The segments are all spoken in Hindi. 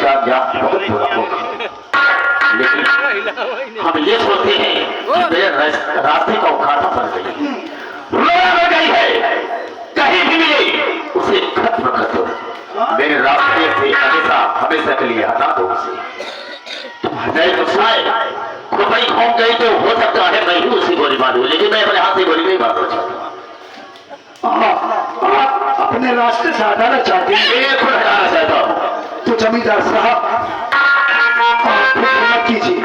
इसका अंजाम बहुत बुरा होगा, लेकिन हम ये सोचते हैं कि मेरे रास्ते का उखाड़ा बन गई है, कहीं भी मिले उसे खत्म कर दो, मेरे रास्ते से हमेशा हमेशा के लिए हटा दो उसे। नहीं तो शायद खुदाई घूम गई तो हो सकता है मैं ही उसी गोली मारूं, लेकिन मैं अपने हाथ से गोली नहीं मारना चाहता। आप अपने रास्ते से हटाना चाहते हैं? खुद हटाना चाहता हूँ। तो जमींदार साहब आप मत कीजिए।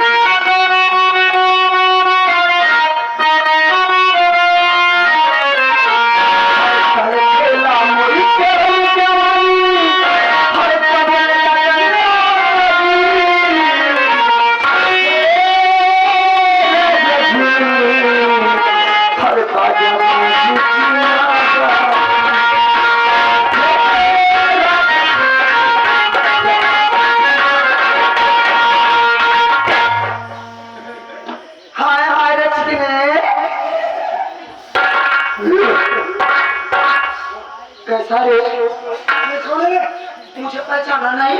कैसा रे? मुझे पहचाना नहीं?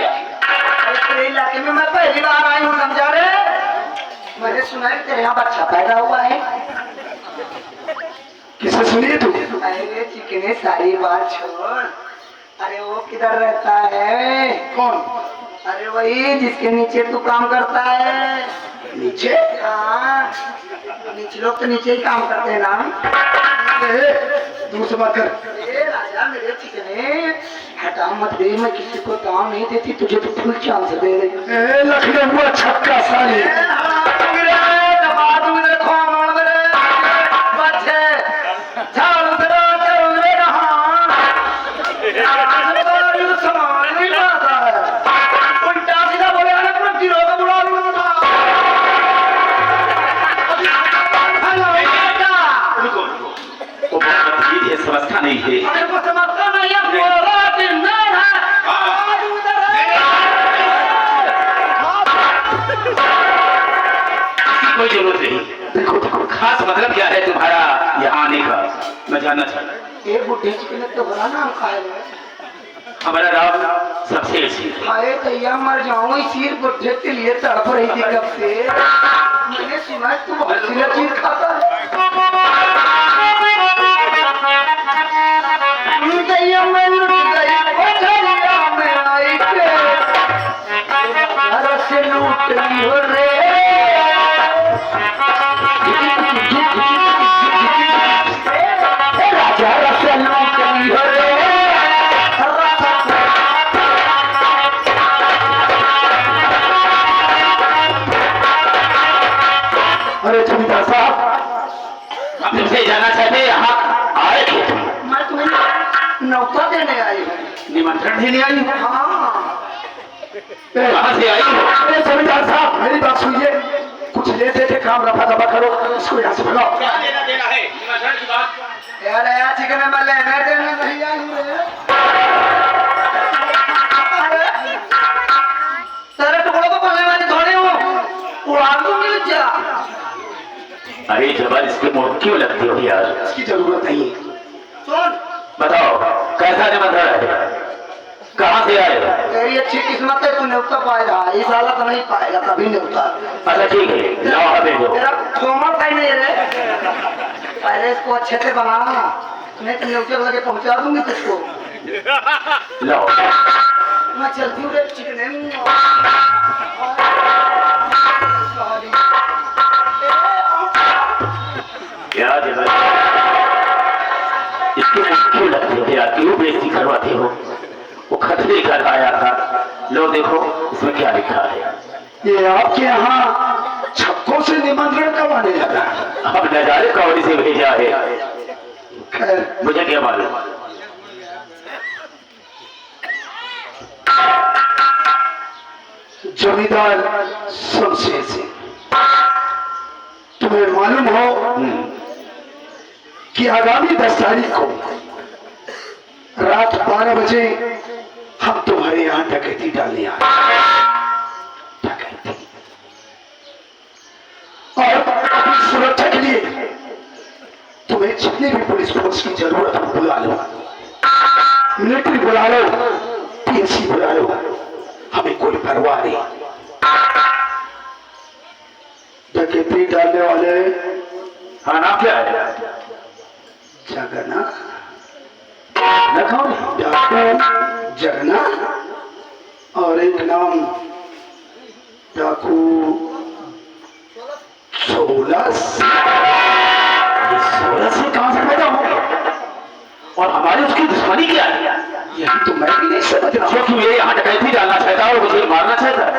तेरे इलाके में मैं पहली बार आई हूँ, समझा रे? मैंने सुना है तेरे यहाँ बच्चा पैदा हुआ है। किसे सुनिए तू? अरे चिकने सारी बात छोड़, अरे वो किधर रहता है? कौन? अरे वही जिसके नीचे तू काम करता है। नीचे? हाँ, नीचे लोग तो नीचे ही काम करते हैं ना। दूर से बात कर। राजा मेरे चिकने हटा मत दे, मैं किसी को दाम नहीं देती, तुझे तो फुल चांस दे रही। लखनऊ छक्का साली समझता नहीं है। समझता नहीं है, कोई जरूरत नहीं। देखो देखो, खास मतलब क्या है तुम्हारा यहाँ आने का, मैं जानना चाहता हूँ। एक बुढ़े चिकने तो बड़ा नाम का है। हमारा नाम सबसे अच्छी हाय तैया मर जाऊँ, सिर बुढ़े के लिए तड़प रही थी कब से। मैंने सुना तू बहुत सी चीज खाता है। अरे जमींदार साहब, हम तुमसे जानना चाहते हैं यहाँ आए थे तुम? मैं तुम्हें न्योता देने आई हूँ। निमंत्रण देने आई हूँ? हाँ। कहाँ से आई हो? अरे जमींदार साहब मेरी बात सुनिए, कुछ लेते थे, काम रफा दफा करो, इसको यहाँ से भगाओ। क्या लेना देना है निमंत्रण की बात? यार यार चिकन में लेने देने नहीं आई हूँ रे। तेरे टुकड़ों को पलने वाली थोड़ी हूँ, उड़ा दूंगी क्या? अरे जबर इसके मुंह क्यों लगती हो यार? इसकी जरूरत नहीं है। सुन बताओ कैसा निमंत्रण है, कहाँ से आए? तेरी अच्छी किस्मत है, तू न्योता पाएगा, इस हालत नहीं पाएगा कभी न्योता। अच्छा ठीक है, लाओ हमें दो। तेरा थोमर का ही नहीं है, पहले इसको अच्छे से बनाना, नहीं तो न्योते लगे पहुंचा दूंगी तुझको। लाओ मैं चलती हूँ रे चिकने। क्या जबर इसके मुंह क्यों लगते हो यार, क्यों बेइज्जती करवाते हो? वो खत लेकर आया था, लो देखो इसमें क्या लिखा है। ये आपके यहाँ छक्कों से निमंत्रण कब आने लगा? अब नजारे कौड़ी से भेजा है, खैर मुझे क्या मालूम। जमींदार शमशेर सिंह, तुम्हें मालूम हो कि आगामी 10 तारीख को रात 12 बजे हम तुम्हारे यहाँ डकैती डालने आए। डकैती और अपनी सुरक्षा के लिए तुम्हें जितनी भी पुलिस फोर्स की जरूरत हो बुला लो, मिलिट्री बुला लो, पीएससी बुला लो, हमें कोई परवाह नहीं। डकैती डालने वाले हाँ नाम क्या है? जगना, कौन? डाकू जगना, और एक नाम डाकू सोलस। ये 16 से कहां से पैदा हो गया? और हमारी उसकी दुश्मनी क्या है? यही तो मैं भी नहीं समझ रहा हूँ। क्योंकि मेरे यहाँ डकैती डालना चाहता है और मुझे मारना चाहता है।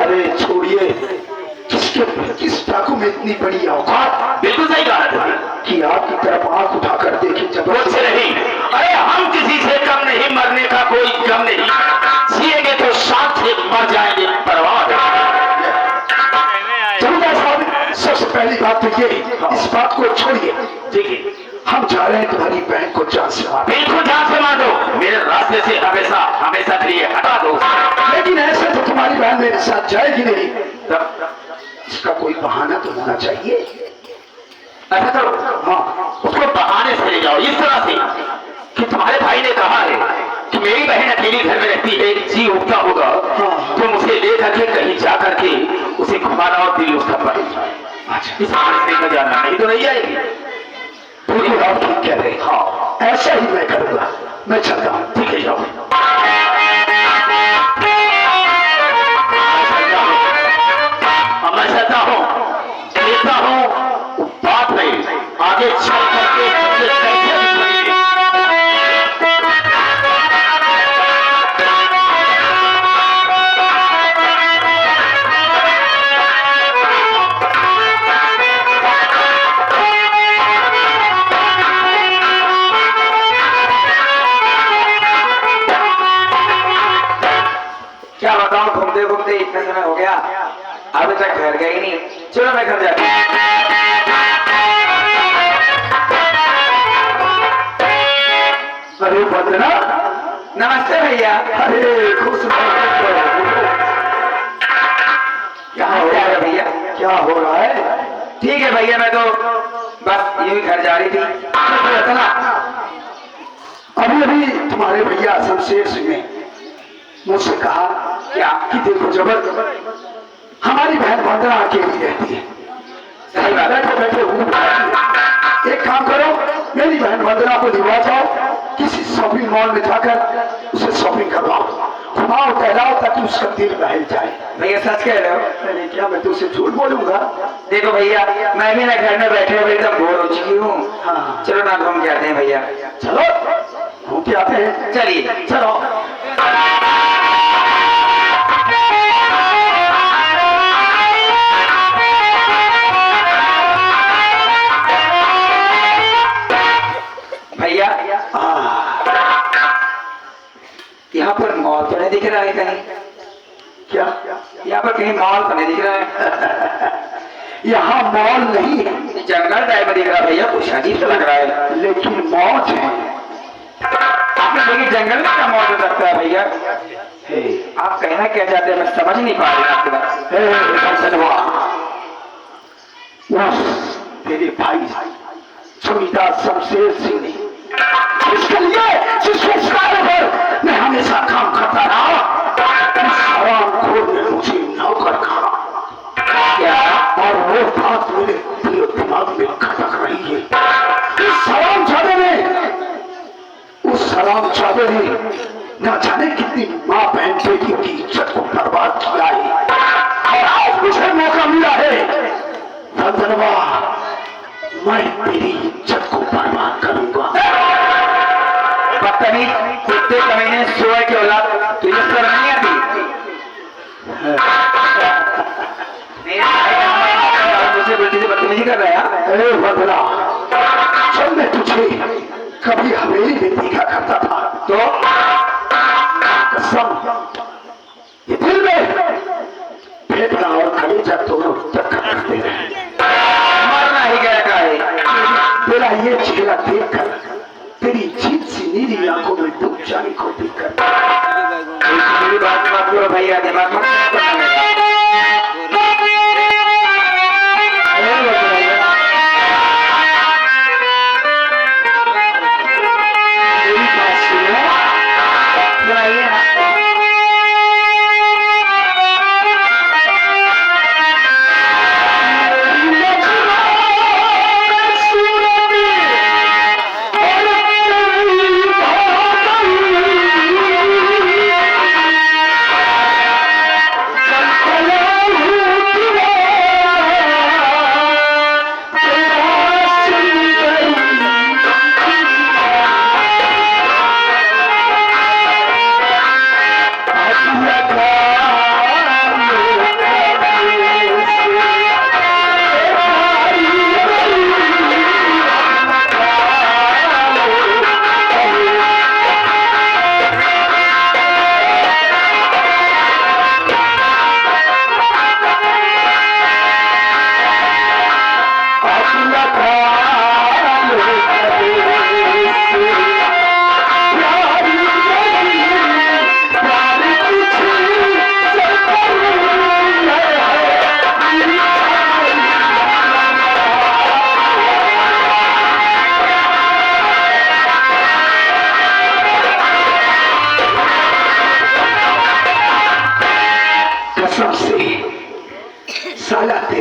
अरे छोड़िए, किस डाकू में इतनी बड़ी औकात बिल्कुल सही कहा तुमने कि आपकी तरफ आंख उठाकर देखे कुछ जबरदस्त। नहीं। अरे हम किसी से कम नहीं, मरने का कोई गम नहीं, जिएंगे तो साथ से मर जाएंगे, परवाह जमींदार साहब, सबसे पहली बात तो ये, इस बात को छोड़िए। ठीक है, हम चाह रहे हैं तुम्हारी बहन को जान से मार, बिल्कुल जान से मार दो, मेरे रास्ते से हमेशा हमेशा के लिए हटा दो। लेकिन ऐसे तो तुम्हारी बहन मेरे साथ जाएगी नहीं। तब इसका कोई बहाना तो होना चाहिए। ऐसा करो, हाँ, उसको बहाने से ले जाओ इस तरह से कि तुम्हारे भाई ने कहा है कि मेरी बहन अकेली घर में रहती है, जी उठता होगा, तुम उसे ले करके कहीं जा करके उसे घुमाना और दिल उसका बढ़ जाए। अच्छा, इस हाल से जाना, नहीं तो नहीं आएगी। बिल्कुल आप ठीक कह रहे हैं। हाँ, ऐसा ही मैं करूंगा। मैं चलता हूँ। ठीक है, जाओ। मैं चाहता हूँ, देखता हूँ बात नहीं, आगे चल करके तुमसे कैसे निकलेंगे। क्या बताऊं, घूमते घूमते इतना समय हो गया, अभी तक घर गई नहीं। चलो मैं घर जाती हूँ। अरे बदना, नमस्ते भैया। अरे खुश क्या हो रहा है भैया? क्या हो रहा है? ठीक है भैया, मैं तो बस यूं ही घर जा रही थी। बदना, अभी अभी तुम्हारे भैया शमशेर सिंह ने मुझसे कहा क्या? कि देखो जबर, हमारी बहन वंदना अकेली रहती है। सही बात है। बैठे बैठे हूँ। एक काम करो, मेरी बहन वंदना को दिलवा जाओ, किसी शॉपिंग मॉल में जाकर उसे शॉपिंग करवाओ, घुमाओ टहलाओ, ताकि उसका दिल बहल जाए। भैया सच कह रहे हो? अरे क्या मैं तुझसे झूठ बोलूंगा? देखो भैया, मैं भी ना घर में बैठे हुए एकदम बोर हो चुकी हूँ। हाँ। चलो ना घूम के आते हैं भैया। चलो घूम के आते हैं। चलिए। चलो। भैया, यहाँ पर मॉल तो नहीं दिख रहा है कहीं? क्या? यहाँ पर कहीं मॉल तो नहीं दिख रहा है? यहाँ मॉल नहीं है, जंगल टाइप में दिख रहा है भैया, कुछ अजीब सा लग रहा है। लेकिन मौज है। आपने देखिए जंगल में क्या मौज हो सकता है भैया? आप कहना क्या चाहते हैं, मैं समझ नहीं पा रही आपकी बात। तेरे भाई जमींदार शमशेर सिंह ने, इसके लिए जिस कार्य पर मैं हमेशा काम करता रहा, उस हरामखोर ने मुझे नौकर कहा। क्या? और वो बात मेरे दिमाग में खटक रही है। इस हरामजादे ने, उस हरामजादे ने न जाने कितनी माँ बहन बेटियों की इज्जत को बर्बाद किया है, और आज मुझे मौका मिला है। वंदनवा, मैं तेरी इज्जत को बर्बाद करूंगा। बदतमीज कुत्ते कमीने सुअर की औलाद, तुझे शर्म नहीं आती? मेरे भाई का हमारा मुझसे बेटी से बदतमीजी कर रहा है। अरे वंदना, जब मैं तुझे कभी हवेली में देखा करता था, तो कसम, ये दिल में फेफड़ा और कलेजा दोनों चक्कर करते रहे। मरना ही गया का है। तेरा ये चेहरा देखकर, तेरी जीत सी नीली आंखों में डूब जाने को देखकर, मेरी बात मत करो भैया, दिमाग मत मेरी बात सुनो। सुनाइए ना।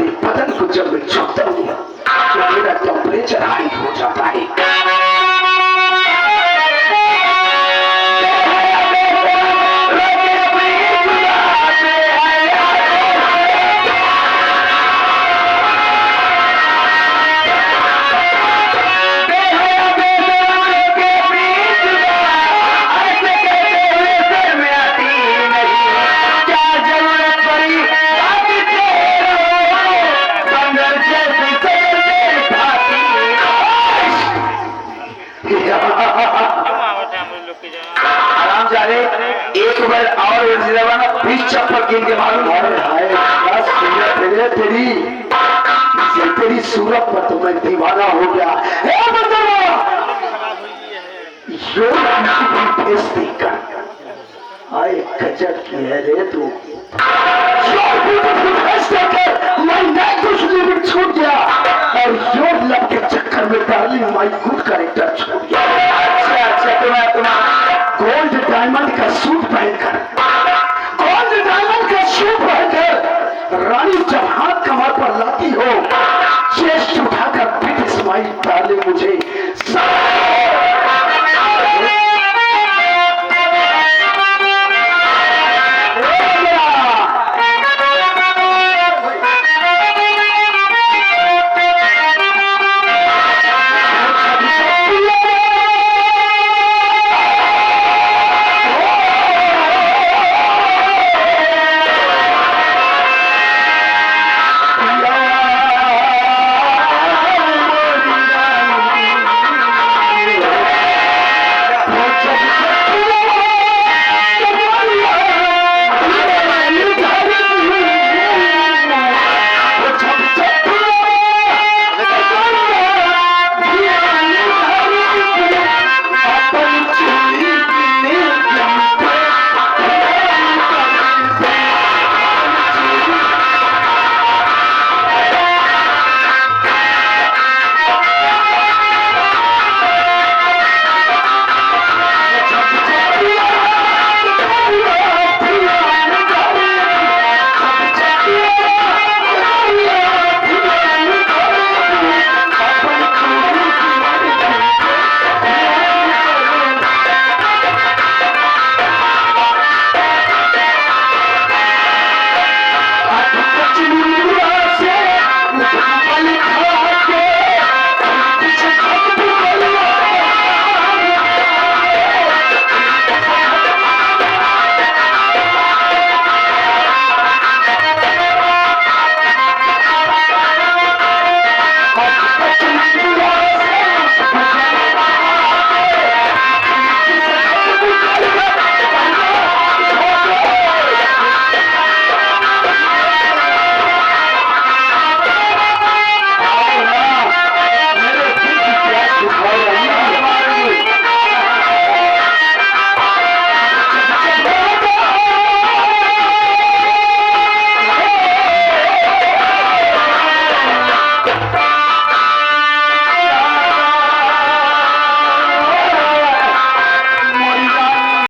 तेरे बदन को जब मैं छूता हूँ तो मेरा टेम्परेचर हाई हो जाता है। आराम से अरे एक बार और जमाना 20 चप्पल गिन के मालूम। अरे हाय क्या सूरत है तेरी, इसे तेरी सूरत पर तो मैं दीवाना हो गया। फेस देखकर आए गजब की है रे तू। मैं छूट गया और योर लब के चक्कर में डार्लिंग माई